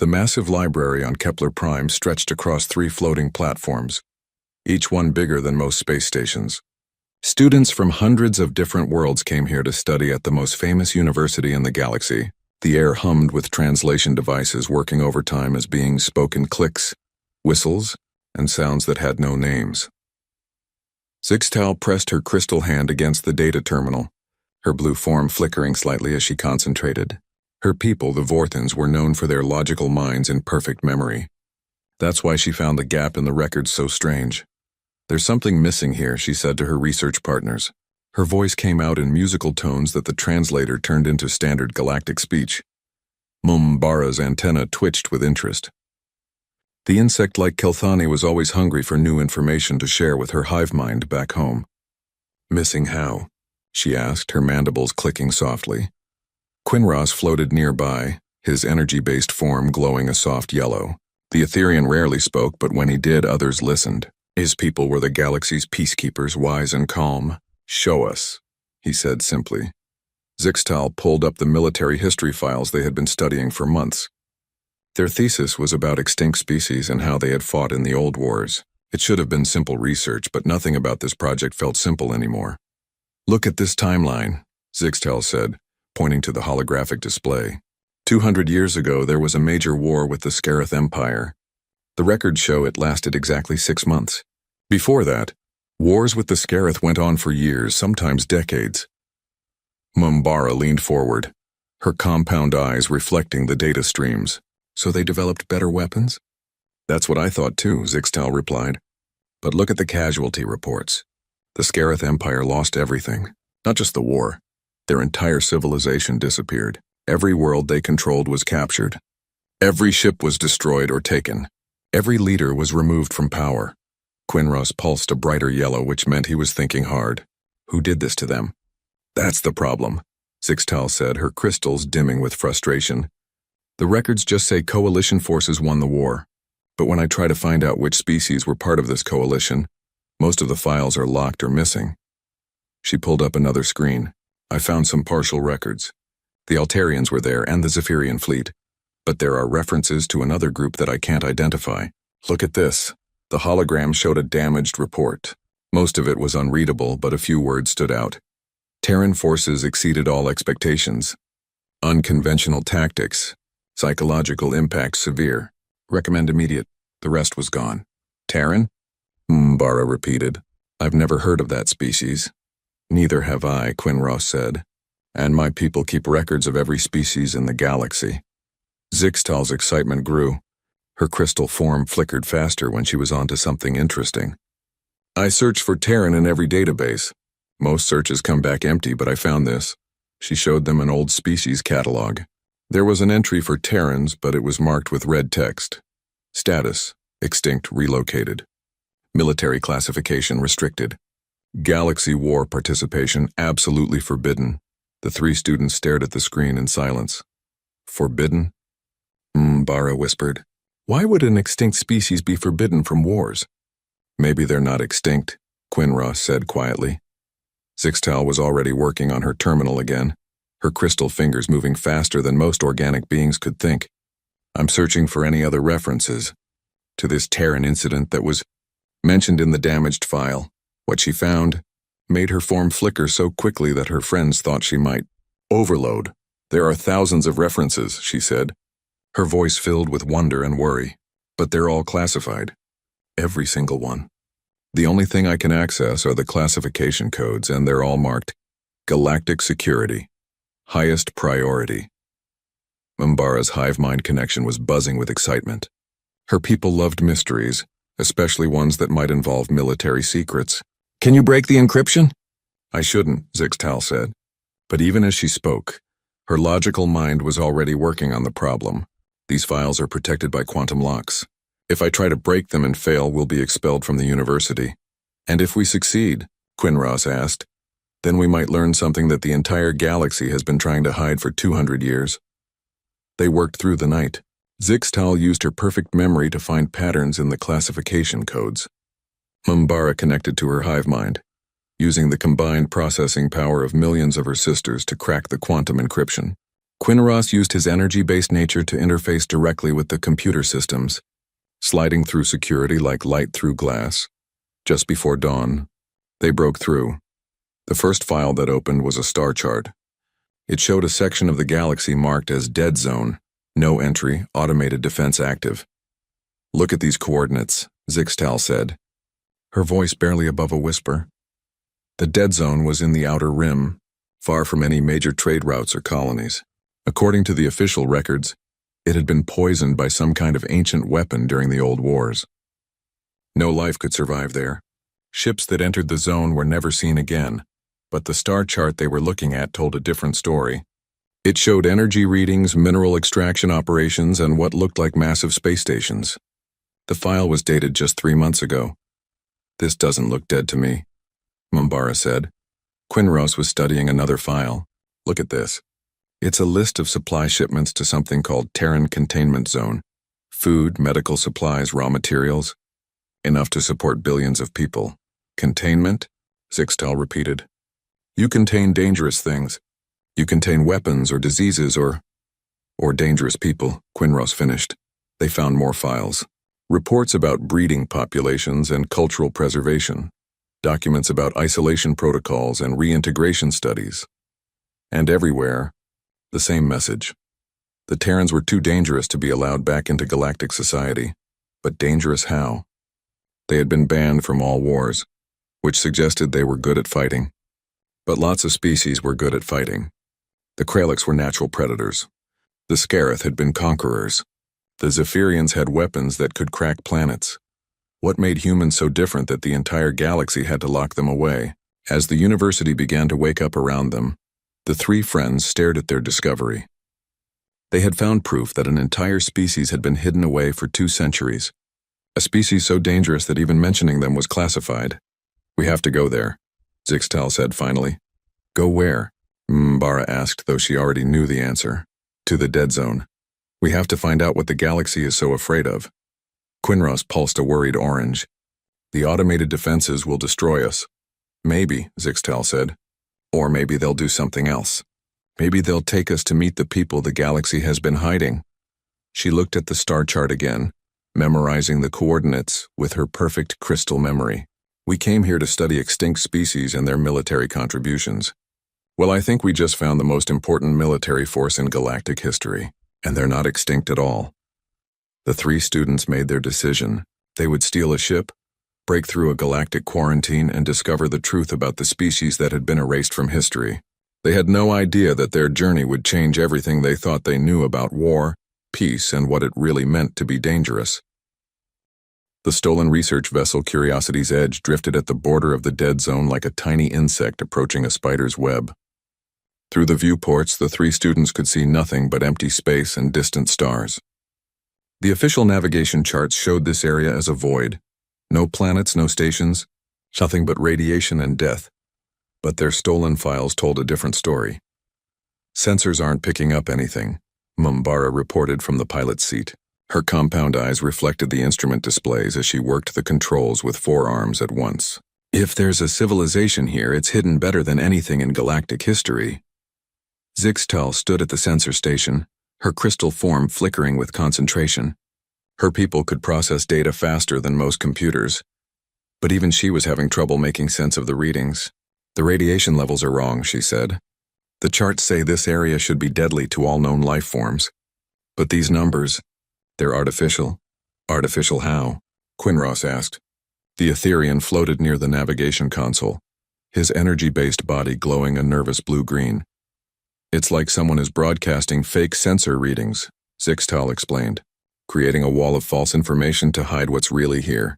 The massive library on Kepler Prime stretched across 3 floating platforms, each one bigger than most space stations. Students from hundreds of different worlds came here to study at the most famous university in the galaxy. The air hummed with translation devices working overtime as beings spoke in clicks, whistles, and sounds that had no names. Zixtal pressed her crystal hand against the data terminal, her blue form flickering slightly as she concentrated. Her people, the Vorthans, were known for their logical minds and perfect memory. That's why she found the gap in the records so strange. "There's something missing here," she said to her research partners. Her voice came out in musical tones that the translator turned into standard galactic speech. Mumbara's antenna twitched with interest. The insect-like Kelthani was always hungry for new information to share with her hive mind back home. "Missing how?" she asked, her mandibles clicking softly. Quinross floated nearby, his energy-based form glowing a soft yellow. The Etherian rarely spoke, but when he did, others listened. His people were the galaxy's peacekeepers, wise and calm. "Show us," he said simply. Zixtal pulled up the military history files they had been studying for months. Their thesis was about extinct species and how they had fought in the old wars. It should have been simple research, but nothing about this project felt simple anymore. "Look at this timeline," Zixtal said, pointing to the holographic display. 200 years ago, there was a major war with the HFY Empire. The records show it lasted exactly 6 months. Before that, wars with the Scarith went on for years, sometimes decades. Mumbara leaned forward, her compound eyes reflecting the data streams. "So they developed better weapons?" "That's what I thought too," Zixtal replied. "But look at the casualty reports. The Scarith Empire lost everything, not just the war. Their entire civilization disappeared. Every world they controlled was captured. Every ship was destroyed or taken. Every leader was removed from power." Quinross pulsed a brighter yellow, which meant he was thinking hard. "Who did this to them?" "That's the problem," Zixtal said, her crystals dimming with frustration. "The records just say coalition forces won the war. But when I try to find out which species were part of this coalition, most of the files are locked or missing." She pulled up another screen. "I found some partial records. The Altarians were there and the Zephyrian fleet, but there are references to another group that I can't identify. Look at this." The hologram showed a damaged report. Most of it was unreadable, but a few words stood out. "Terran forces exceeded all expectations. Unconventional tactics. Psychological impact severe. Recommend immediate." The rest was gone. "Terran?" Mumbara repeated. "I've never heard of that species." "Neither have I," Quinross said. "And my people keep records of every species in the galaxy." Zixtal's excitement grew. Her crystal form flickered faster when she was onto something interesting. "I searched for Terran in every database. Most searches come back empty, but I found this." She showed them an old species catalog. There was an entry for Terrans, but it was marked with red text. Status: extinct, relocated. Military classification restricted. Galaxy war participation absolutely forbidden. The 3 students stared at the screen in silence. "Forbidden?" Mumbara whispered. "Why would an extinct species be forbidden from wars?" "Maybe they're not extinct," Quinross said quietly. Zixtal was already working on her terminal again, her crystal fingers moving faster than most organic beings could think. "I'm searching for any other references to this Terran incident that was mentioned in the damaged file." What she found made her form flicker so quickly that her friends thought she might overload. "There are thousands of references," she said, her voice filled with wonder and worry. "But they're all classified. Every single one. The only thing I can access are the classification codes, and they're all marked Galactic Security. Highest priority." Mumbara's hive mind connection was buzzing with excitement. Her people loved mysteries, especially ones that might involve military secrets. "Can you break the encryption?" "I shouldn't," Zixtal said. But even as she spoke, her logical mind was already working on the problem. "These files are protected by quantum locks. If I try to break them and fail, we'll be expelled from the university." "And if we succeed?" Quinross asked. "Then we might learn something that the entire galaxy has been trying to hide for 200 years. They worked through the night. Zixtal used her perfect memory to find patterns in the classification codes. Mumbara connected to her hive mind, using the combined processing power of millions of her sisters to crack the quantum encryption. Quinross used his energy-based nature to interface directly with the computer systems, sliding through security like light through glass. Just before dawn, they broke through. The first file that opened was a star chart. It showed a section of the galaxy marked as Dead Zone, no entry, automated defense active. "Look at these coordinates," Zixtal said, her voice barely above a whisper. The Dead Zone was in the outer rim, far from any major trade routes or colonies. According to the official records, it had been poisoned by some kind of ancient weapon during the old wars. No life could survive there. Ships that entered the zone were never seen again, but the star chart they were looking at told a different story. It showed energy readings, mineral extraction operations, and what looked like massive space stations. The file was dated just 3 months ago. "This doesn't look dead to me," Mumbara said. Quinross was studying another file. "Look at this. It's a list of supply shipments to something called Terran Containment Zone. Food, medical supplies, raw materials. Enough to support billions of people." "Containment?" Zixtal repeated. "You contain dangerous things. You contain weapons or diseases or dangerous people," Quinross finished. They found more files. Reports about breeding populations and cultural preservation. Documents about isolation protocols and reintegration studies. And everywhere, the same message. The Terrans were too dangerous to be allowed back into galactic society. But dangerous how? They had been banned from all wars, which suggested they were good at fighting. But lots of species were good at fighting. The Kralix were natural predators. The Scarith had been conquerors. The Zephyrians had weapons that could crack planets. What made humans so different that the entire galaxy had to lock them away? As the university began to wake up around them, the three friends stared at their discovery. They had found proof that an entire species had been hidden away for 2 centuries. A species so dangerous that even mentioning them was classified. "We have to go there," Zixtal said finally. "Go where?" Mumbara asked, though she already knew the answer. "To the Dead Zone. We have to find out what the galaxy is so afraid of." Quinross pulsed a worried orange. "The automated defenses will destroy us." "Maybe," Zixtal said. "Or maybe they'll do something else. Maybe they'll take us to meet the people the galaxy has been hiding." She looked at the star chart again, memorizing the coordinates with her perfect crystal memory. "We came here to study extinct species and their military contributions. Well, I think we just found the most important military force in galactic history, and they're not extinct at all." The 3 students made their decision. They would steal a ship, break through a galactic quarantine, and discover the truth about the species that had been erased from history. They had no idea that their journey would change everything they thought they knew about war, peace, and what it really meant to be dangerous. The stolen research vessel Curiosity's Edge drifted at the border of the Dead Zone like a tiny insect approaching a spider's web. Through the viewports, the 3 students could see nothing but empty space and distant stars. The official navigation charts showed this area as a void. No planets, no stations, nothing but radiation and death. But their stolen files told a different story. "Sensors aren't picking up anything," Mumbara reported from the pilot's seat. Her compound eyes reflected the instrument displays as she worked the controls with 4 arms at once. "If there's a civilization here, it's hidden better than anything in galactic history." Zixtal stood at the sensor station, her crystal form flickering with concentration. Her people could process data faster than most computers, but even she was having trouble making sense of the readings. "The radiation levels are wrong," she said. "The charts say this area should be deadly to all known life forms. But these numbers, they're artificial." "Artificial how?" Quinross asked. The Etherian floated near the navigation console, his energy-based body glowing a nervous blue-green. "It's like someone is broadcasting fake sensor readings," Zixtal explained, "creating a wall of false information to hide what's really here."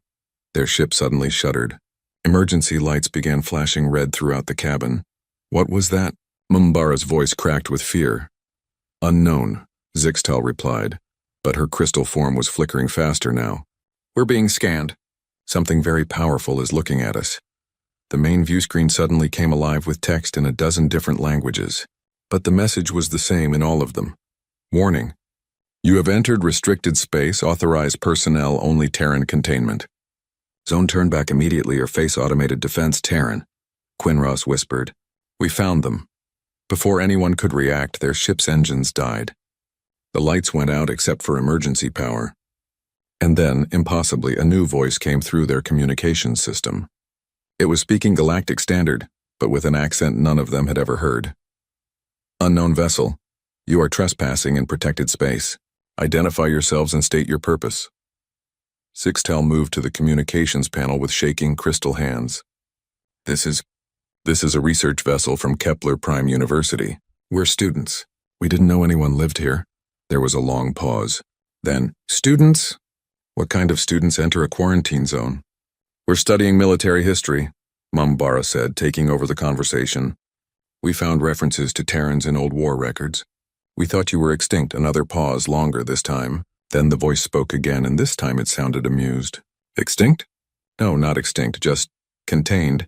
Their ship suddenly shuddered. Emergency lights began flashing red throughout the cabin. "What was that?" Mumbara's voice cracked with fear. "Unknown," Zixtal replied, but her crystal form was flickering faster now. "We're being scanned. Something very powerful is looking at us." The main viewscreen suddenly came alive with text in a dozen different languages. But the message was the same in all of them. "Warning. You have entered restricted space, authorized personnel only Terran containment. Zone turn back immediately or face automated defense Terran," Quinross whispered. "We found them." Before anyone could react, their ship's engines died. The lights went out except for emergency power. And then, impossibly, a new voice came through their communications system. It was speaking Galactic Standard, but with an accent none of them had ever heard. Unknown vessel, you are trespassing in protected space. Identify yourselves and state your purpose. Sixtel moved to the communications panel with shaking crystal hands. This is a research vessel from Kepler Prime University. We're students. We didn't know anyone lived here. There was a long pause. Then, students? What kind of students enter a quarantine zone? We're studying military history, Mumbara said, taking over the conversation. We found references to Terrans in old war records. We thought you were extinct. Another pause, longer this time. Then the voice spoke again, and this time it sounded amused. Extinct? No, not extinct, just contained.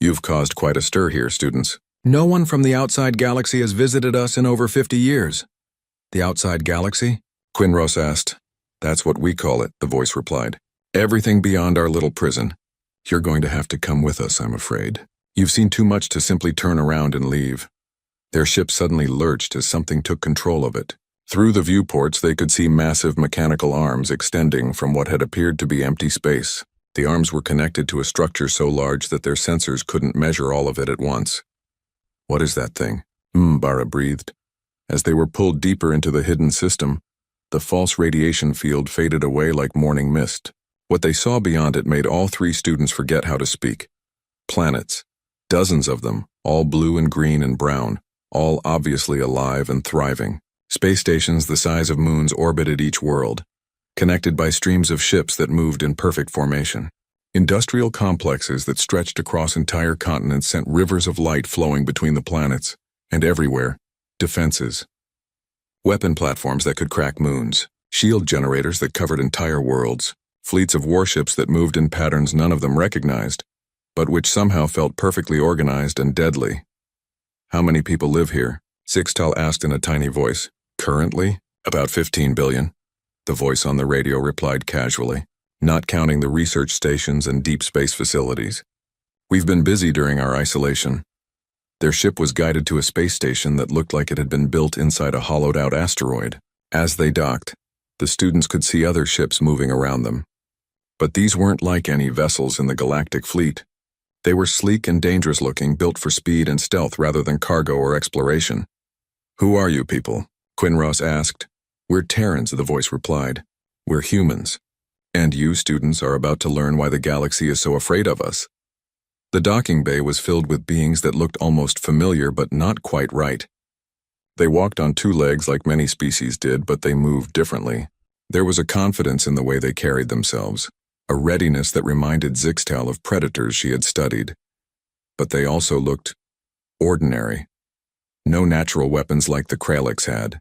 You've caused quite a stir here, students. No one from the outside galaxy has visited us in over 50 years. The outside galaxy? Quinros asked. That's what we call it, the voice replied. Everything beyond our little prison. You're going to have to come with us, I'm afraid. You've seen too much to simply turn around and leave. Their ship suddenly lurched as something took control of it. Through the viewports, they could see massive mechanical arms extending from what had appeared to be empty space. The arms were connected to a structure so large that their sensors couldn't measure all of it at once. What is that thing? Bara breathed. As they were pulled deeper into the hidden system, the false radiation field faded away like morning mist. What they saw beyond it made all three students forget how to speak. Planets. Dozens of them, all blue and green and brown, all obviously alive and thriving. Space stations the size of moons orbited each world, connected by streams of ships that moved in perfect formation. Industrial complexes that stretched across entire continents sent rivers of light flowing between the planets, and everywhere, defenses. Weapon platforms that could crack moons, shield generators that covered entire worlds, fleets of warships that moved in patterns none of them recognized, but which somehow felt perfectly organized and deadly. How many people live here? Sixtel asked in a tiny voice. Currently, about 15 billion. The voice on the radio replied casually, not counting the research stations and deep space facilities. We've been busy during our isolation. Their ship was guided to a space station that looked like it had been built inside a hollowed-out asteroid. As they docked, the students could see other ships moving around them. But these weren't like any vessels in the galactic fleet. They were sleek and dangerous-looking, built for speed and stealth rather than cargo or exploration. Who are you people? Quinros asked. We're Terrans, the voice replied. We're humans. And you, students, are about to learn why the galaxy is so afraid of us. The docking bay was filled with beings that looked almost familiar but not quite right. They walked on two legs like many species did, but they moved differently. There was a confidence in the way they carried themselves, a readiness that reminded Zixtal of predators she had studied. But they also looked ordinary. No natural weapons like the Kralix had.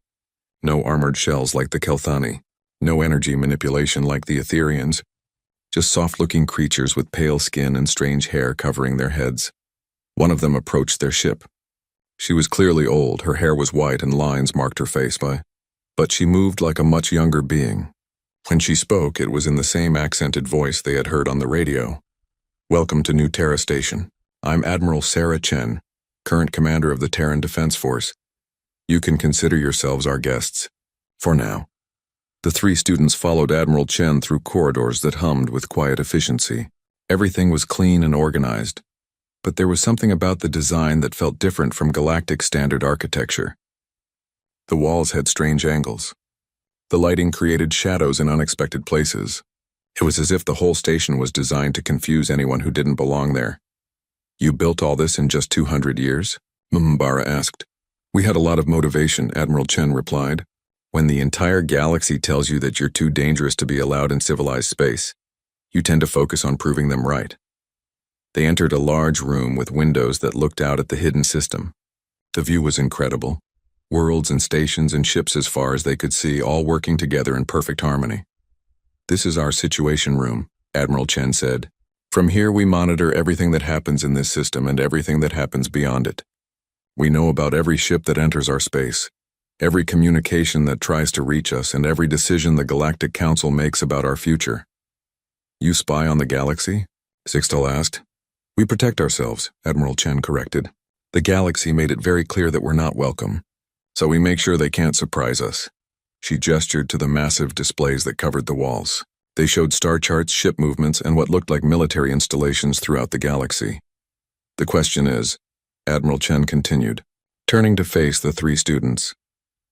No armored shells like the Kelthani. No energy manipulation like the Etherians. Just soft-looking creatures with pale skin and strange hair covering their heads. One of them approached their ship. She was clearly old, her hair was white and lines marked her face but she moved like a much younger being. When she spoke, it was in the same accented voice they had heard on the radio. Welcome to New Terra Station. I'm Admiral Sarah Chen, current commander of the Terran Defense Force. You can consider yourselves our guests. For now. The three students followed Admiral Chen through corridors that hummed with quiet efficiency. Everything was clean and organized, but there was something about the design that felt different from galactic standard architecture. The walls had strange angles. The lighting created shadows in unexpected places. It was as if the whole station was designed to confuse anyone who didn't belong there. You built all this in just 200 years? Mumbara asked. We had a lot of motivation, Admiral Chen replied. When the entire galaxy tells you that you're too dangerous to be allowed in civilized space, you tend to focus on proving them right. They entered a large room with windows that looked out at the hidden system. The view was incredible. Worlds and stations and ships as far as they could see, all working together in perfect harmony. This is our situation room, Admiral Chen said. From here we monitor everything that happens in this system and everything that happens beyond it. We know about every ship that enters our space, every communication that tries to reach us, and every decision the Galactic Council makes about our future. You spy on the galaxy? Sixtel asked. We protect ourselves, Admiral Chen corrected. The galaxy made it very clear that we're not welcome, so we make sure they can't surprise us." She gestured to the massive displays that covered the walls. They showed star charts, ship movements, and what looked like military installations throughout the galaxy. "The question is," Admiral Chen continued, turning to face the three students,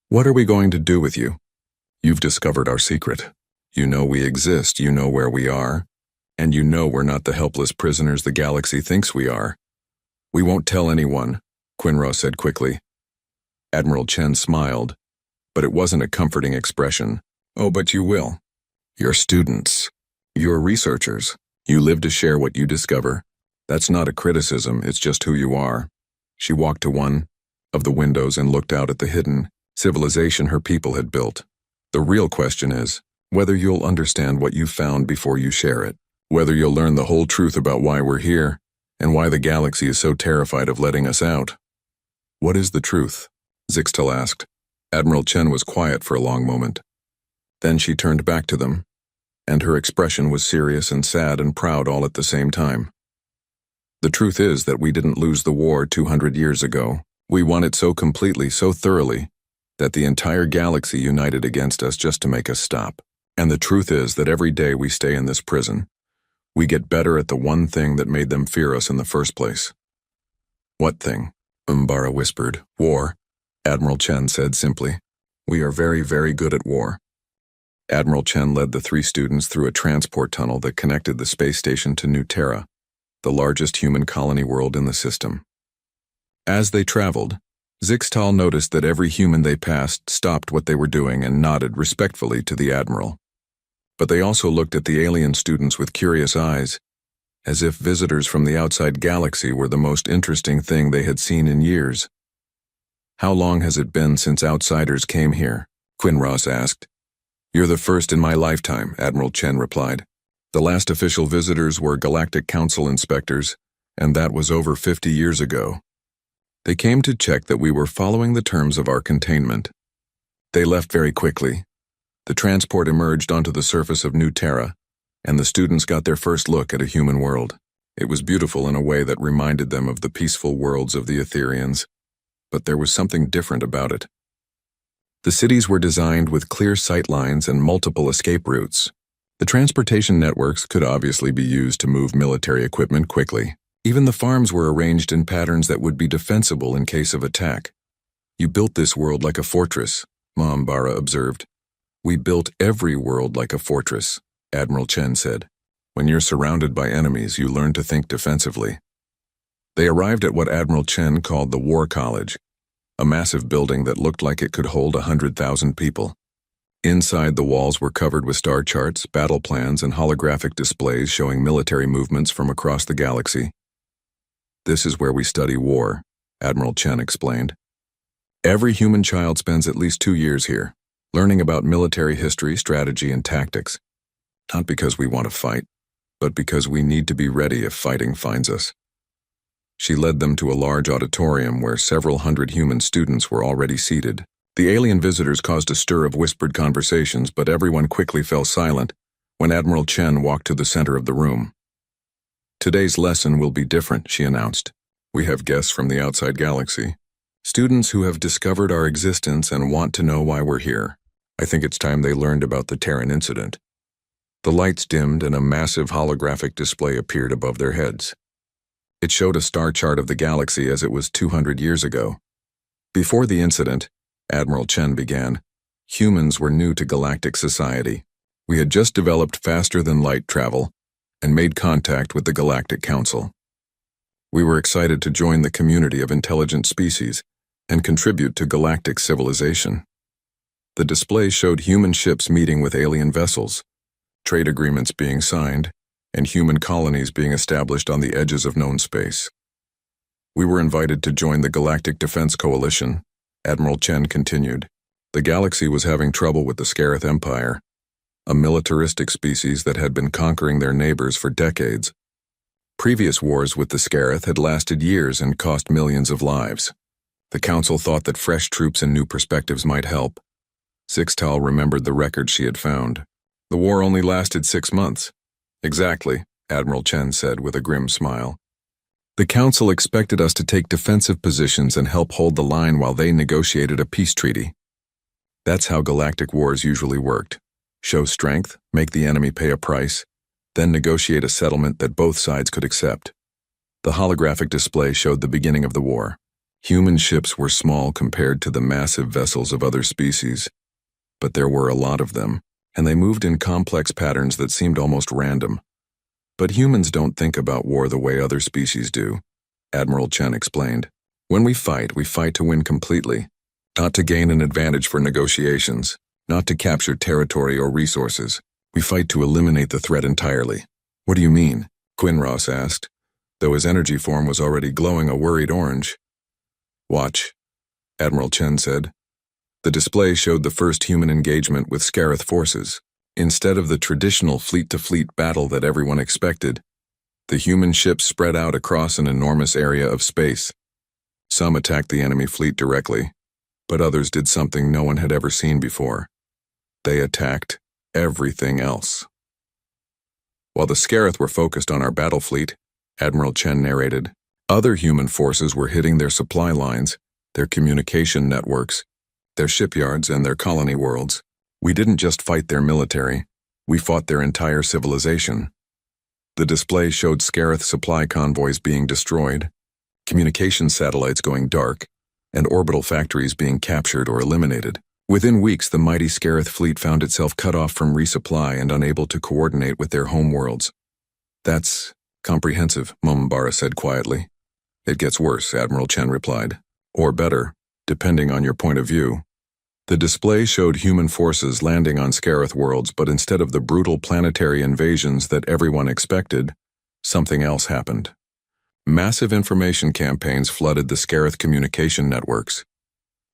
"what are we going to do with you? You've discovered our secret. You know we exist, you know where we are, and you know we're not the helpless prisoners the galaxy thinks we are." "We won't tell anyone," Quinrose said quickly. Admiral Chen smiled, but it wasn't a comforting expression. "Oh, but you will. You're students. You're researchers. You live to share what you discover. That's not a criticism, it's just who you are." She walked to one of the windows and looked out at the hidden civilization her people had built. "The real question is whether you'll understand what you found before you share it. Whether you'll learn the whole truth about why we're here, and why the galaxy is so terrified of letting us out." "What is the truth?" Zixtal asked. Admiral Chen was quiet for a long moment. Then she turned back to them, and her expression was serious and sad and proud all at the same time. "The truth is that we didn't lose the war 200 years ago. We won it so completely, so thoroughly, that the entire galaxy united against us just to make us stop. And the truth is that every day we stay in this prison, we get better at the one thing that made them fear us in the first place." "What thing?" Umbara whispered. "War," Admiral Chen said simply. "We are very, very good at war." Admiral Chen led the three students through a transport tunnel that connected the space station to New Terra, the largest human colony world in the system. As they traveled, Zixtal noticed that every human they passed stopped what they were doing and nodded respectfully to the Admiral. But they also looked at the alien students with curious eyes, as if visitors from the outside galaxy were the most interesting thing they had seen in years. "How long has it been since outsiders came here?" Quinrose asked. "You're the first in my lifetime," Admiral Chen replied. "The last official visitors were Galactic Council inspectors, and that was over 50 years ago. They came to check that we were following the terms of our containment. They left very quickly. The transport emerged onto the surface of New Terra, and the students got their first look at a human world. It was beautiful in a way that reminded them of the peaceful worlds of the Etherians, but there was something different about it. The cities were designed with clear sight lines and multiple escape routes. The transportation networks could obviously be used to move military equipment quickly. Even the farms were arranged in patterns that would be defensible in case of attack. "You built this world like a fortress," Ma'ambara observed. "We built every world like a fortress," Admiral Chen said. "When you're surrounded by enemies, you learn to think defensively." They arrived at what Admiral Chen called the War College, a massive building that looked like it could hold 100,000 people. Inside, the walls were covered with star charts, battle plans, and holographic displays showing military movements from across the galaxy. "This is where we study war," Admiral Chen explained. "Every human child spends at least 2 years here, learning about military history, strategy, and tactics. Not because we want to fight, but because we need to be ready if fighting finds us." She led them to a large auditorium where several hundred human students were already seated. The alien visitors caused a stir of whispered conversations, but everyone quickly fell silent when Admiral Chen walked to the center of the room. "Today's lesson will be different," she announced. "We have guests from the outside galaxy, students who have discovered our existence and want to know why we're here. I think it's time they learned about the Terran incident." The lights dimmed and a massive holographic display appeared above their heads. It showed a star chart of the galaxy as it was 200 years ago. "Before the incident," Admiral Chen began, "humans were new to galactic society. We had just developed faster-than-light travel and made contact with the Galactic Council. We were excited to join the community of intelligent species and contribute to galactic civilization. The display showed human ships meeting with alien vessels, trade agreements being signed, and human colonies being established on the edges of known space. We were invited to join the Galactic Defense Coalition," Admiral Chen continued. "The galaxy was having trouble with the HFY Empire, a militaristic species that had been conquering their neighbors for decades. Previous wars with the Scarith had lasted years and cost millions of lives. The Council thought that fresh troops and new perspectives might help." Zixtal remembered the record she had found. "The war only lasted 6 months. "Exactly," Admiral Chen said with a grim smile. The Council expected us to take defensive positions and help hold the line while they negotiated a peace treaty. That's how galactic wars usually worked. Show strength, make the enemy pay a price, then negotiate a settlement that both sides could accept. The holographic display showed the beginning of the war. Human ships were small compared to the massive vessels of other species, but there were a lot of them, and they moved in complex patterns that seemed almost random. But humans don't think about war the way other species do, Admiral Chen explained. When we fight to win completely, not to gain an advantage for negotiations, not to capture territory or resources. We fight to eliminate the threat entirely. What do you mean? Quinross asked, though his energy form was already glowing a worried orange. Watch, Admiral Chen said. The display showed the first human engagement with Scarith forces. Instead of the traditional fleet-to-fleet battle that everyone expected, the human ships spread out across an enormous area of space. Some attacked the enemy fleet directly, but others did something no one had ever seen before. They attacked everything else. While the Scarith were focused on our battle fleet, Admiral Chen narrated, other human forces were hitting their supply lines, their communication networks, their shipyards, and their colony worlds. We didn't just fight their military, we fought their entire civilization. The display showed Scarith supply convoys being destroyed, communication satellites going dark, and orbital factories being captured or eliminated. Within weeks, the mighty Scarith fleet found itself cut off from resupply and unable to coordinate with their home worlds. That's comprehensive, Mumbara said quietly. It gets worse, Admiral Chen replied. Or better, depending on your point of view. The display showed human forces landing on Scarith worlds, but instead of the brutal planetary invasions that everyone expected, something else happened. Massive information campaigns flooded the Scarith communication networks.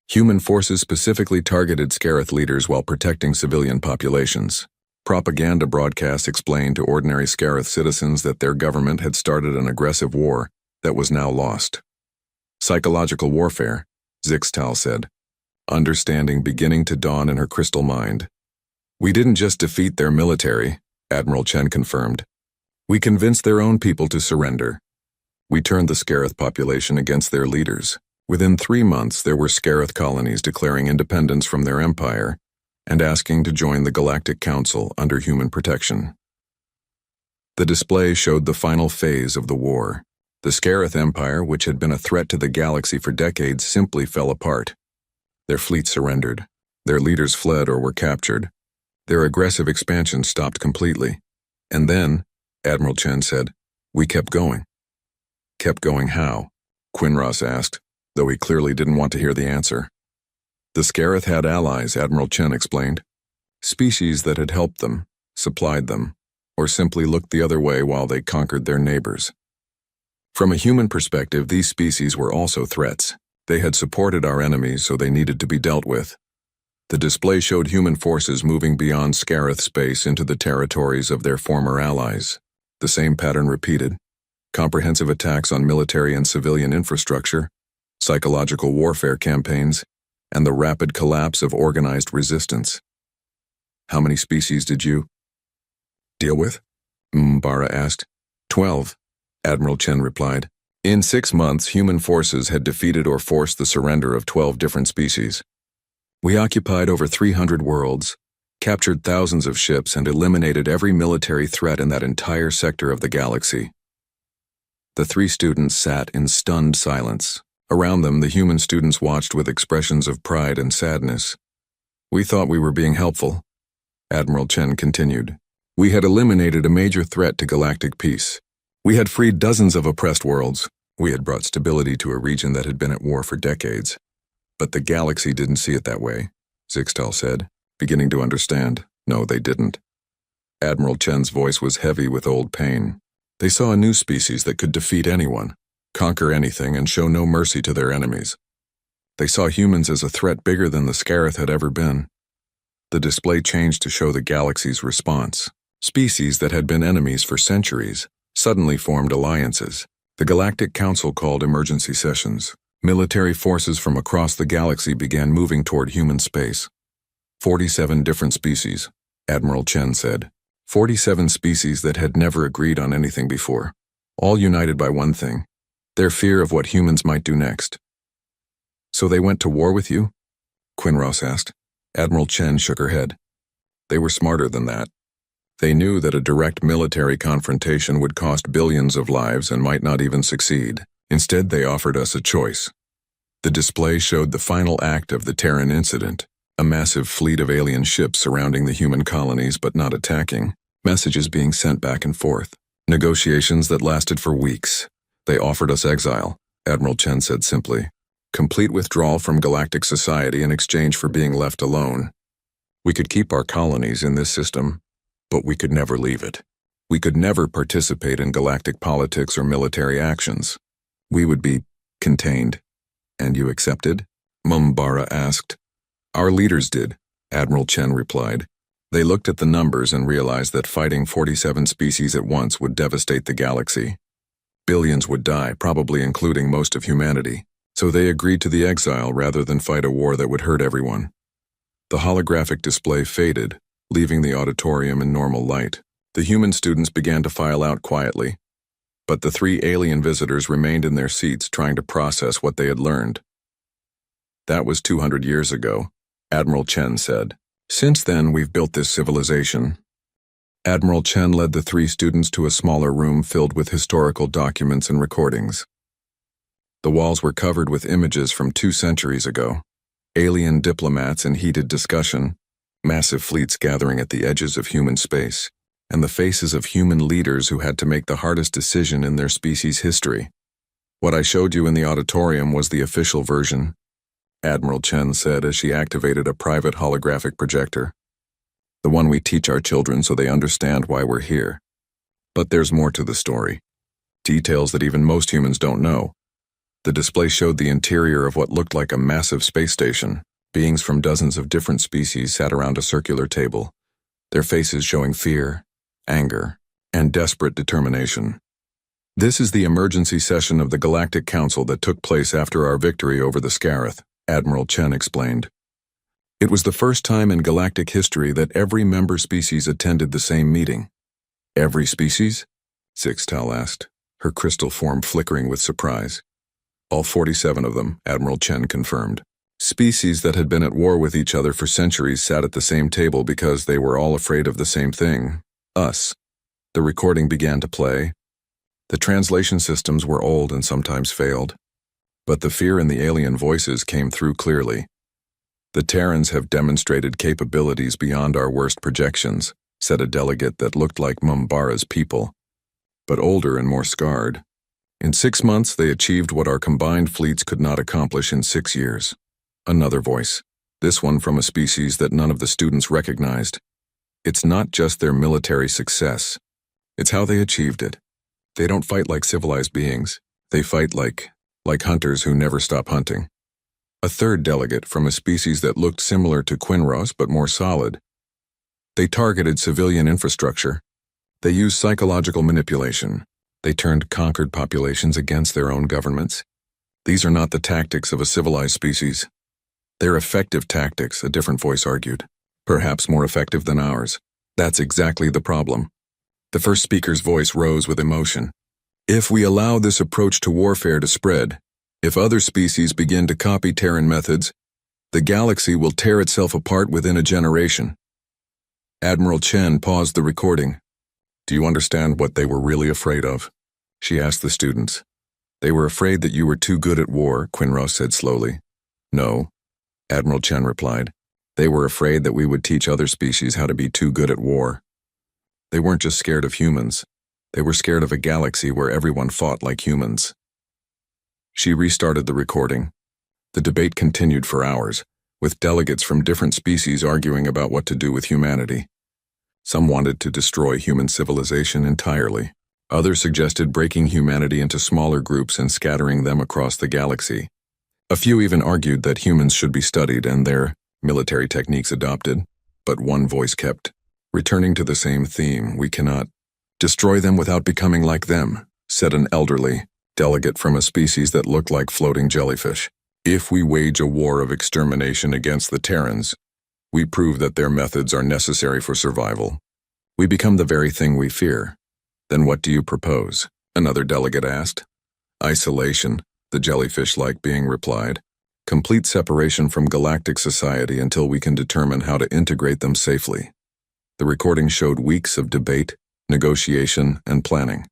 Human forces specifically targeted Scarith leaders while protecting civilian populations. Propaganda broadcasts explained to ordinary Scarith citizens that their government had started an aggressive war that was now lost. Psychological warfare, Zixtal said, understanding beginning to dawn in her crystal mind. We didn't just defeat their military, Admiral Chen confirmed. We convinced their own people to surrender. We turned the Scarith population against their leaders. Within 3 months, there were Scarith colonies declaring independence from their empire and asking to join the Galactic Council under human protection. The display showed the final phase of the war. The Scarith Empire, which had been a threat to the galaxy for decades, simply fell apart. Their fleet surrendered. Their leaders fled or were captured. Their aggressive expansion stopped completely. And then, Admiral Chen said, we kept going. Kept going how? Quinross asked, though he clearly didn't want to hear the answer. The Scarith had allies, Admiral Chen explained. Species that had helped them, supplied them, or simply looked the other way while they conquered their neighbors. From a human perspective, these species were also threats. They had supported our enemies, so they needed to be dealt with. The display showed human forces moving beyond Scarith space into the territories of their former allies. The same pattern repeated. Comprehensive attacks on military and civilian infrastructure, psychological warfare campaigns, and the rapid collapse of organized resistance. How many species did you deal with? Mumbara asked. 12, Admiral Chen replied. In 6 months, human forces had defeated or forced the surrender of 12 different species. We occupied over 300 worlds, captured thousands of ships, and eliminated every military threat in that entire sector of the galaxy. The 3 students sat in stunned silence. Around them, the human students watched with expressions of pride and sadness. We thought we were being helpful, Admiral Chen continued. We had eliminated a major threat to galactic peace. We had freed dozens of oppressed worlds. We had brought stability to a region that had been at war for decades. But the galaxy didn't see it that way, Zixtal said, beginning to understand. No, they didn't. Admiral Chen's voice was heavy with old pain. They saw a new species that could defeat anyone, conquer anything, and show no mercy to their enemies. They saw humans as a threat bigger than the Scarith had ever been. The display changed to show the galaxy's response. Species that had been enemies for centuries suddenly formed alliances. The Galactic Council called emergency sessions. Military forces from across the galaxy began moving toward human space. 47 different species, Admiral Chen said. 47 species that had never agreed on anything before, all united by one thing: their fear of what humans might do next. So they went to war with you? Quinross asked. Admiral Chen shook her head. They were smarter than that. They knew that a direct military confrontation would cost billions of lives and might not even succeed. Instead, they offered us a choice. The display showed the final act of the Terran incident, a massive fleet of alien ships surrounding the human colonies but not attacking, messages being sent back and forth, negotiations that lasted for weeks. They offered us exile, Admiral Chen said simply, complete withdrawal from galactic society in exchange for being left alone. We could keep our colonies in this system, but we could never leave it. We could never participate in galactic politics or military actions. We would be contained. And you accepted? Mumbara asked. Our leaders did, Admiral Chen replied. They looked at the numbers and realized that fighting 47 species at once would devastate the galaxy. Billions would die, probably including most of humanity. So they agreed to the exile rather than fight a war that would hurt everyone. The holographic display faded, leaving the auditorium in normal light. The human students began to file out quietly, but the 3 alien visitors remained in their seats trying to process what they had learned. That was 200 years ago, Admiral Chen said. Since then, we've built this civilization. Admiral Chen led the 3 students to a smaller room filled with historical documents and recordings. The walls were covered with images from 2 centuries ago. Alien diplomats in heated discussion, massive fleets gathering at the edges of human space, and the faces of human leaders who had to make the hardest decision in their species' history. What I showed you in the auditorium was the official version, Admiral Chen said as she activated a private holographic projector. The one we teach our children so they understand why we're here. But there's more to the story. Details that even most humans don't know. The display showed the interior of what looked like a massive space station. Beings from dozens of different species sat around a circular table, their faces showing fear, anger, and desperate determination. This is the emergency session of the Galactic Council that took place after our victory over the Scarith, Admiral Chen explained. It was the first time in galactic history that every member species attended the same meeting. Every species? Sixtal asked, her crystal form flickering with surprise. All 47 of them, Admiral Chen confirmed. Species that had been at war with each other for centuries sat at the same table because they were all afraid of the same thing, us. The recording began to play. The translation systems were old and sometimes failed, but the fear in the alien voices came through clearly. The Terrans have demonstrated capabilities beyond our worst projections, said a delegate that looked like Mumbara's people, but older and more scarred. In 6 months, they achieved what our combined fleets could not accomplish in 6 years. Another voice, this one from a species that none of the students recognized. It's not just their military success. It's how they achieved it. They don't fight like civilized beings. They fight like hunters who never stop hunting. A third delegate from a species that looked similar to Quinross but more solid. They targeted civilian infrastructure. They used psychological manipulation. They turned conquered populations against their own governments. These are not the tactics of a civilized species. They're effective tactics, a different voice argued. Perhaps more effective than ours. That's exactly the problem. The first speaker's voice rose with emotion. If we allow this approach to warfare to spread, if other species begin to copy Terran methods, the galaxy will tear itself apart within a generation. Admiral Chen paused the recording. Do you understand what they were really afraid of? She asked the students. They were afraid that you were too good at war, Quinross said slowly. No, Admiral Chen replied. They were afraid that we would teach other species how to be too good at war. They weren't just scared of humans. They were scared of a galaxy where everyone fought like humans. She restarted the recording. The debate continued for hours, with delegates from different species arguing about what to do with humanity. Some wanted to destroy human civilization entirely. Others suggested breaking humanity into smaller groups and scattering them across the galaxy. A few even argued that humans should be studied and their military techniques adopted, but one voice kept returning to the same theme. We cannot destroy them without becoming like them, said an elderly delegate from a species that looked like floating jellyfish. If we wage a war of extermination against the Terrans, we prove that their methods are necessary for survival. We become the very thing we fear. Then what do you propose? Another delegate asked. Isolation, the jellyfish-like being replied. Complete separation from galactic society until we can determine how to integrate them safely. The recording showed weeks of debate, negotiation, and planning.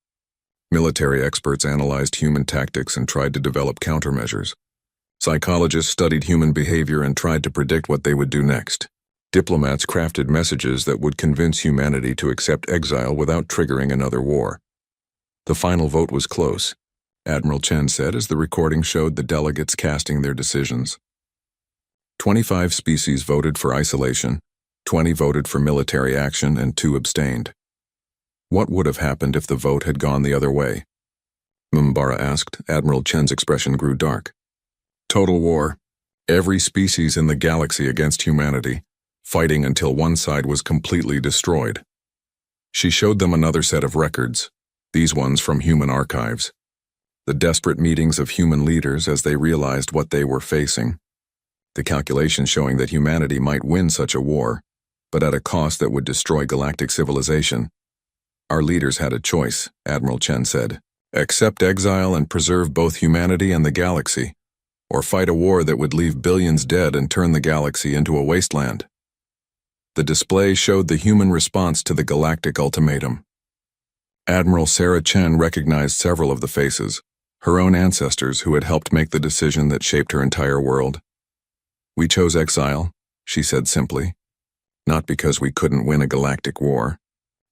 Military experts analyzed human tactics and tried to develop countermeasures. Psychologists studied human behavior and tried to predict what they would do next. Diplomats crafted messages that would convince humanity to accept exile without triggering another war. The final vote was close, Admiral Chen said as the recording showed the delegates casting their decisions. 25 species voted for isolation, 20 voted for military action, and 2 abstained. What would have happened if the vote had gone the other way? M'Bara asked. Admiral Chen's expression grew dark. Total war. Every species in the galaxy against humanity, fighting until one side was completely destroyed. She showed them another set of records, these ones from human archives. The desperate meetings of human leaders as they realized what they were facing. The calculations showing that humanity might win such a war, but at a cost that would destroy galactic civilization. Our leaders had a choice, Admiral Chen said. Accept exile and preserve both humanity and the galaxy, or fight a war that would leave billions dead and turn the galaxy into a wasteland. The display showed the human response to the galactic ultimatum. Admiral Sarah Chen recognized several of the faces, her own ancestors who had helped make the decision that shaped her entire world. We chose exile, she said simply, not because we couldn't win a galactic war,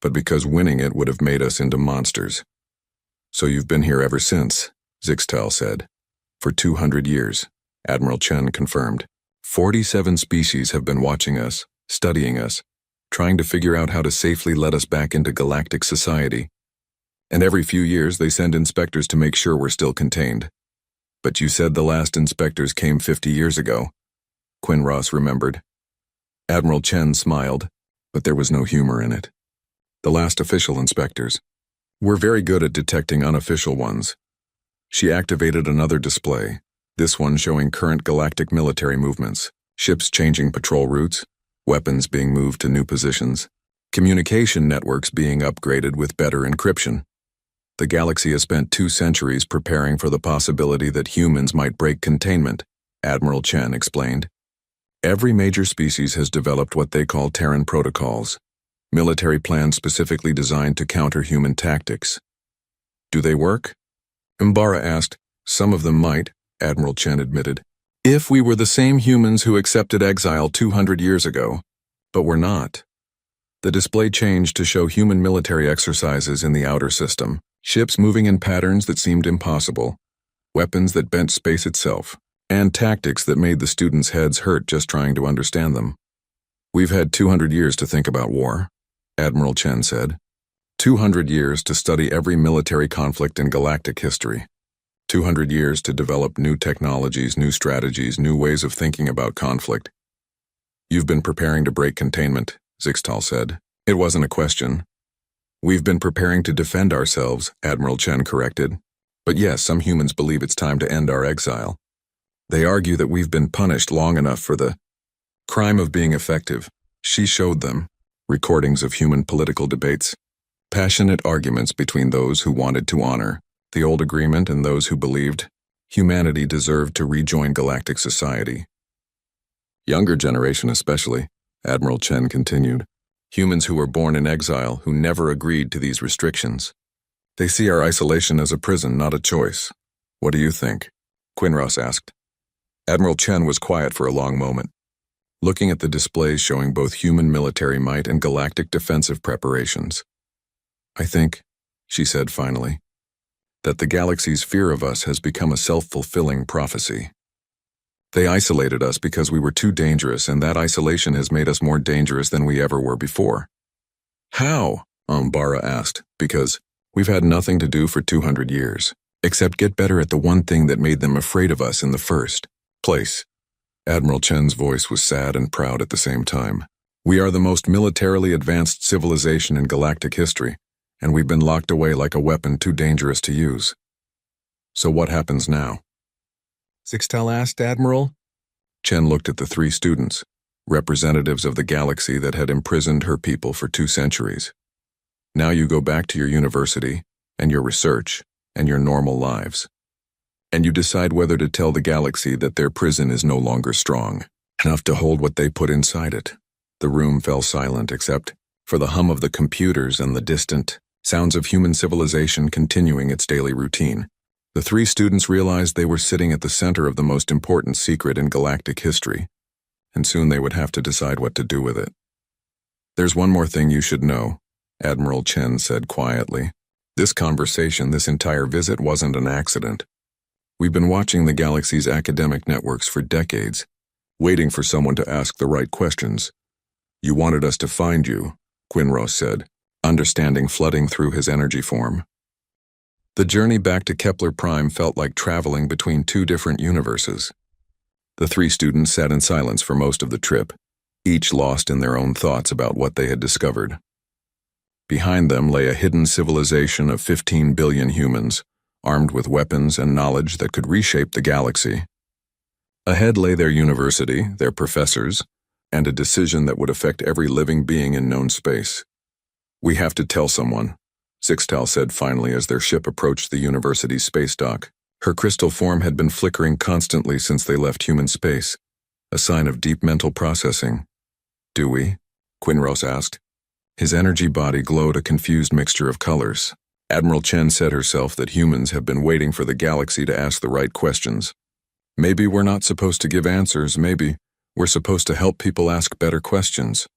but because winning it would have made us into monsters. So you've been here ever since, Zixtal said. For 200 years, Admiral Chen confirmed. 47 species have been watching us, studying us, trying to figure out how to safely let us back into galactic society. And every few years they send inspectors to make sure we're still contained. But you said the last inspectors came 50 years ago, Quinn Ross remembered. Admiral Chen smiled, but there was no humor in it. The last official inspectors. We're very good at detecting unofficial ones. She activated another display, this one showing current galactic military movements, ships changing patrol routes, weapons being moved to new positions, communication networks being upgraded with better encryption. The galaxy has spent 2 centuries preparing for the possibility that humans might break containment, Admiral Chen explained. Every major species has developed what they call Terran protocols, military plans specifically designed to counter human tactics. Do they work? M'Bara asked. Some of them might, Admiral Chen admitted. If we were the same humans who accepted exile 200 years ago, but we're not. The display changed to show human military exercises in the outer system, ships moving in patterns that seemed impossible, weapons that bent space itself, and tactics that made the students' heads hurt just trying to understand them. We've had 200 years to think about war, Admiral Chen said. 200 years to study every military conflict in galactic history. 200 years to develop new technologies, new strategies, new ways of thinking about conflict. You've been preparing to break containment, Zixtal said. It wasn't a question. We've been preparing to defend ourselves, Admiral Chen corrected. But yes, some humans believe it's time to end our exile. They argue that we've been punished long enough for the crime of being effective. She showed them recordings of human political debates, passionate arguments between those who wanted to honor the old agreement and those who believed humanity deserved to rejoin galactic society. Younger generation especially, Admiral Chen continued. Humans who were born in exile who never agreed to these restrictions. They see our isolation as a prison, not a choice. What do you think? Quinross asked. Admiral Chen was quiet for a long moment, looking at the displays showing both human military might and galactic defensive preparations. I think, she said finally, that the galaxy's fear of us has become a self-fulfilling prophecy. They isolated us because we were too dangerous, and that isolation has made us more dangerous than we ever were before. How? M'Bara asked. Because we've had nothing to do for 200 years, except get better at the one thing that made them afraid of us in the first place. Admiral Chen's voice was sad and proud at the same time. We are the most militarily advanced civilization in galactic history, and we've been locked away like a weapon too dangerous to use. So what happens now? Zixtal asked, Admiral. Chen looked at the 3 students, representatives of the galaxy that had imprisoned her people for 2 centuries. Now you go back to your university, and your research, and your normal lives. and you decide whether to tell the galaxy that their prison is no longer strong enough to hold what they put inside it. The room fell silent except for the hum of the computers and the distant sounds of human civilization continuing its daily routine. The three students realized they were sitting at the center of the most important secret in galactic history, and soon they would have to decide what to do with it. "There's one more thing you should know," Admiral Chen said quietly. "This conversation, this entire visit, wasn't an accident. We've been watching the galaxy's academic networks for decades, waiting for someone to ask the right questions. You wanted us to find you," Quinros said, understanding flooding through his energy form. The journey back to Kepler Prime felt like traveling between two different universes. The three students sat in silence for most of the trip, each lost in their own thoughts about what they had discovered. Behind them lay a hidden civilization of 15 billion humans, armed with weapons and knowledge that could reshape the galaxy. Ahead lay their university, their professors, and a decision that would affect every living being in known space. "We have to tell someone," Sixtal said finally as their ship approached the university's space dock. Her crystal form had been flickering constantly since they left human space, a sign of deep mental processing. "Do we?" Quinros asked. His energy body glowed a confused mixture of colors. Admiral Chen said herself that humans have been waiting for the galaxy to ask the right questions. "Maybe we're not supposed to give answers, maybe we're supposed to help people ask better questions."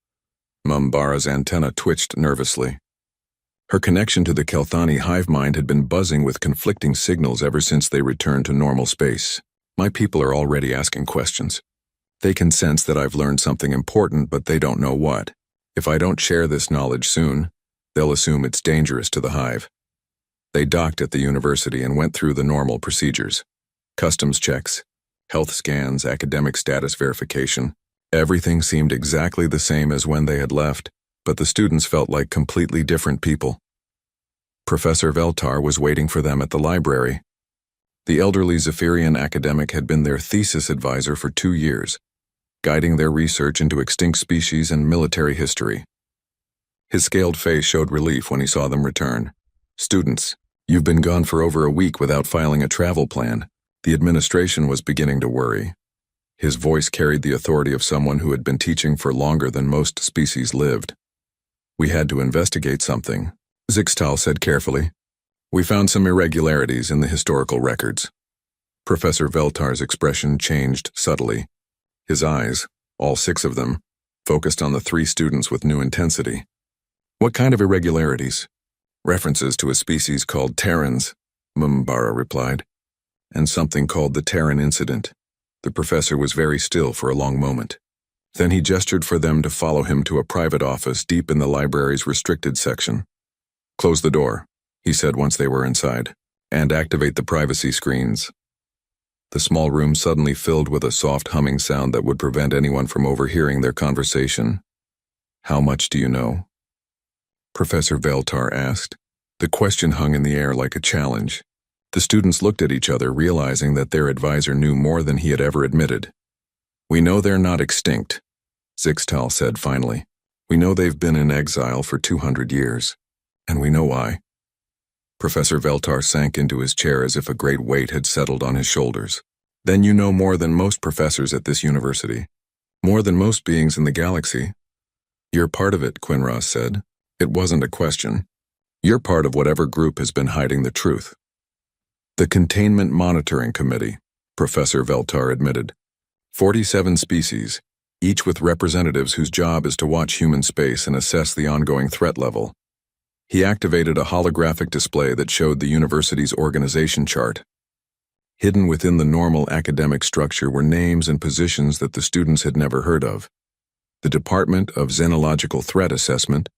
Mumbara's antenna twitched nervously. Her connection to the Kelthani hive mind had been buzzing with conflicting signals ever since they returned to normal space. "My people are already asking questions. They can sense that I've learned something important, but they don't know what. If I don't share this knowledge soon, they'll assume it's dangerous to the hive." They docked at the university and went through the normal procedures. Customs checks, health scans, academic status verification. Everything seemed exactly the same as when they had left, but the students felt like completely different people. Professor Veltar was waiting for them at the library. The elderly Zephyrian academic had been their thesis advisor for 2 years, guiding their research into extinct species and military history. His scaled face showed relief when he saw them return. "Students, you've been gone for over a week without filing a travel plan." The administration was beginning to worry. His voice carried the authority of someone who had been teaching for longer than most species lived. "We had to investigate something," Zixtal said carefully. "We found some irregularities in the historical records." Professor Veltar's expression changed subtly. His eyes, all 6 of them, focused on the 3 students with new intensity. "What kind of irregularities?" "References to a species called tyrants," Mumbara replied, "and something called the Terran incident." The professor was very still for a long moment. Then he gestured for them to follow him to a private office deep in the library's restricted section. "Close the door," he said once they were inside, "and activate the privacy screens." The small room suddenly filled with a soft humming sound that would prevent anyone from overhearing their conversation. "How much do you know?" Professor Veltar asked. The question hung in the air like a challenge. The students looked at each other, realizing that their advisor knew more than he had ever admitted. "We know they're not extinct," Zixtal said finally. "We know they've been in exile for 200 years. And we know why." Professor Veltar sank into his chair as if a great weight had settled on his shoulders. "Then you know more than most professors at this university. More than most beings in the galaxy." "You're part of it," Quinros said. It wasn't a question. "You're part of whatever group has been hiding the truth." "The Containment Monitoring Committee," Professor Veltar admitted. 47 species, each with representatives whose job is to watch human space and assess the ongoing threat level. He activated a holographic display that showed the university's organization chart. Hidden within the normal academic structure were names and positions that the students had never heard of. The Department of Xenological Threat Assessment,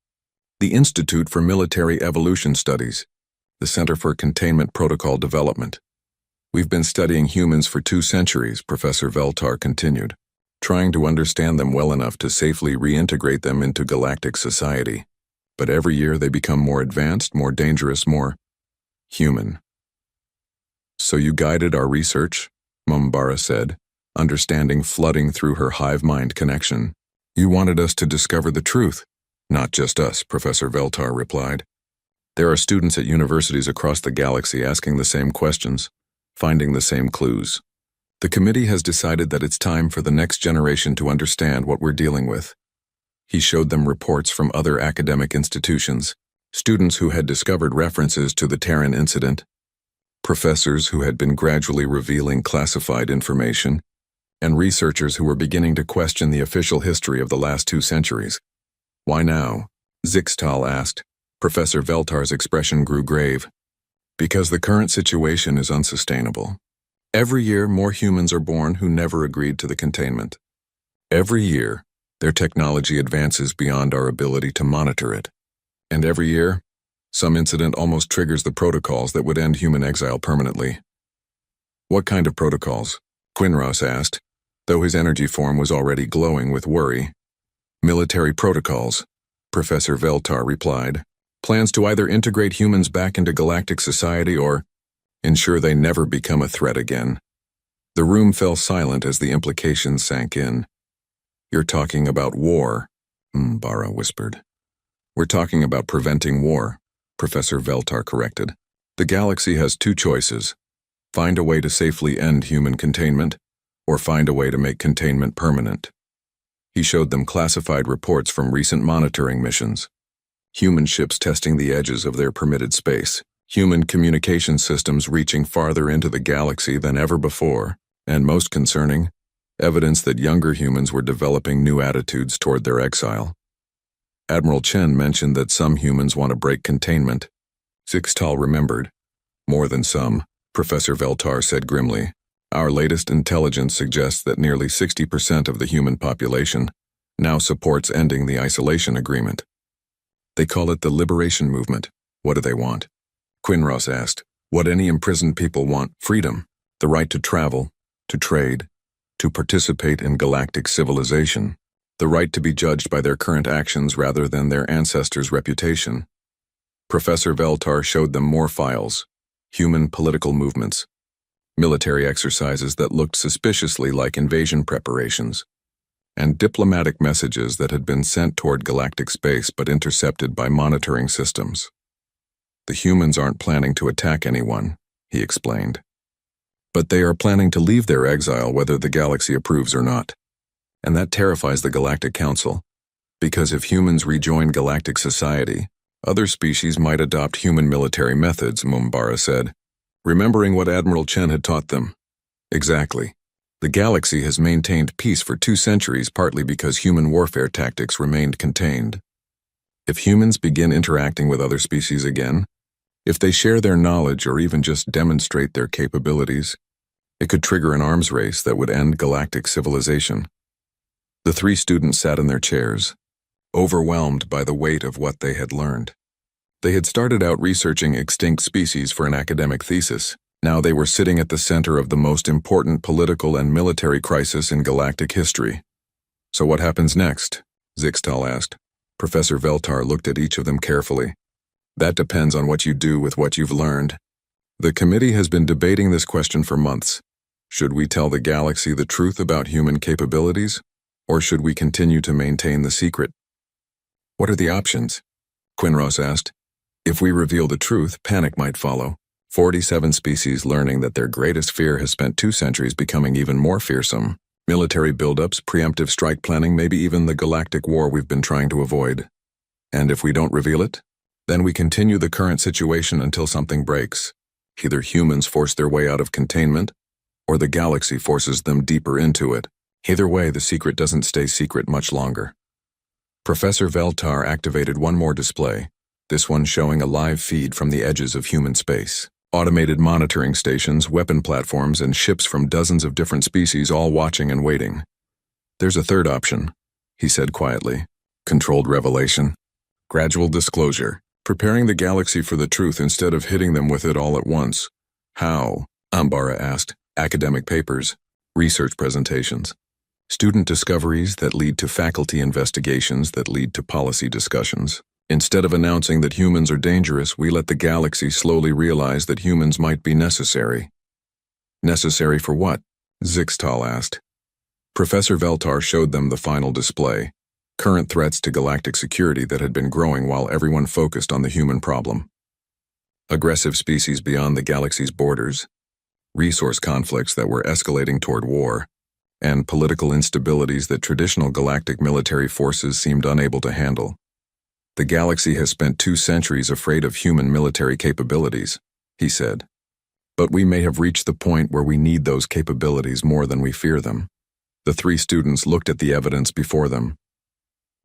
the Institute for Military Evolution Studies, the Center for Containment Protocol Development. "We've been studying humans for 2 centuries, Professor Veltar continued, trying to understand them well enough to safely reintegrate them into galactic society. But every year they become more advanced, more dangerous, more human." "So you guided our research," Mumbara said, understanding flooding through her hive mind connection. "You wanted us to discover the truth." "Not just us," Professor Veltar replied. "There are students at universities across the galaxy asking the same questions. finding the same clues. The committee has decided that it's time for the next generation to understand what we're dealing with. He showed them reports from other academic institutions, students who had discovered references to the Terran incident, professors who had been gradually revealing classified information, and researchers who were beginning to question the official history of the last 2 centuries. "Why now?" Zixtal asked. Professor Veltar's expression grew grave. "Because the current situation is unsustainable. Every year, more humans are born who never agreed to the containment. Every year, their technology advances beyond our ability to monitor it. And every year, some incident almost triggers the protocols that would end human exile permanently." "What kind of protocols?" Quinros asked, though his energy form was already glowing with worry. "Military protocols," Professor Veltar replied. "Plans to either integrate humans back into galactic society or ensure they never become a threat again." The room fell silent as the implications sank in. "You're talking about war," Mbara whispered. "We're talking about preventing war," Professor Veltar corrected. "The galaxy has 2 choices: find a way to safely end human containment, or find a way to make containment permanent." He showed them classified reports from recent monitoring missions. Human ships testing the edges of their permitted space, human communication systems reaching farther into the galaxy than ever before, and most concerning, evidence that younger humans were developing new attitudes toward their exile. Admiral Chen mentioned that some humans want to break containment. Zixtal remembered. "More than some," Professor Veltar said grimly. "Our latest intelligence suggests that nearly 60% of the human population now supports ending the isolation agreement. They call it the Liberation Movement. What do they want?" Quinros asked. "What any imprisoned people want: freedom, the right to travel, to trade, to participate in galactic civilization, the right to be judged by their current actions rather than their ancestors' reputation." Professor Veltar showed them more files: human political movements, military exercises that looked suspiciously like invasion preparations, and diplomatic messages that had been sent toward galactic space but intercepted by monitoring systems. "The humans aren't planning to attack anyone," he explained. "But they are planning to leave their exile whether the galaxy approves or not. And that terrifies the Galactic Council, because if humans rejoin galactic society, other species might adopt human military methods," Mumbara said, remembering what Admiral Chen had taught them. "Exactly. The galaxy has maintained peace for 2 centuries partly because human warfare tactics remained contained. If humans begin interacting with other species again, if they share their knowledge or even just demonstrate their capabilities, it could trigger an arms race that would end galactic civilization." The 3 students sat in their chairs, overwhelmed by the weight of what they had learned. They had started out researching extinct species for an academic thesis. Now they were sitting at the center of the most important political and military crisis in galactic history. "So what happens next?" Zixtal asked. Professor Veltar looked at each of them carefully. "That depends on what you do with what you've learned. The committee has been debating this question for months. Should we tell the galaxy the truth about human capabilities, or should we continue to maintain the secret?" "What are the options?" Quinros asked. "If we reveal the truth, panic might follow. 47 species learning that their greatest fear has spent 2 centuries becoming even more fearsome. Military buildups, preemptive strike planning, maybe even the galactic war we've been trying to avoid. And if we don't reveal it, then we continue the current situation until something breaks. Either humans force their way out of containment, or the galaxy forces them deeper into it. Either way, the secret doesn't stay secret much longer." Professor Veltar activated one more display, this one showing a live feed from the edges of human space. Automated monitoring stations, weapon platforms, and ships from dozens of different species all watching and waiting. "There's a third option," he said quietly. "Controlled revelation. Gradual disclosure. Preparing the galaxy for the truth instead of hitting them with it all at once." "How?" Ambara asked. "Academic papers, research presentations, student discoveries that lead to faculty investigations that lead to policy discussions. Instead of announcing that humans are dangerous, we let the galaxy slowly realize that humans might be necessary." "Necessary for what?" Zixtal asked. Professor Veltar showed them the final display, current threats to galactic security that had been growing while everyone focused on the human problem. Aggressive species beyond the galaxy's borders, resource conflicts that were escalating toward war, and political instabilities that traditional galactic military forces seemed unable to handle. The galaxy has spent 2 centuries afraid of human military capabilities, he said. But we may have reached the point where we need those capabilities more than we fear them. The 3 students looked at the evidence before them.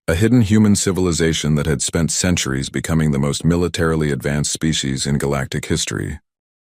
A hidden human civilization that had spent centuries becoming the most militarily advanced species in galactic history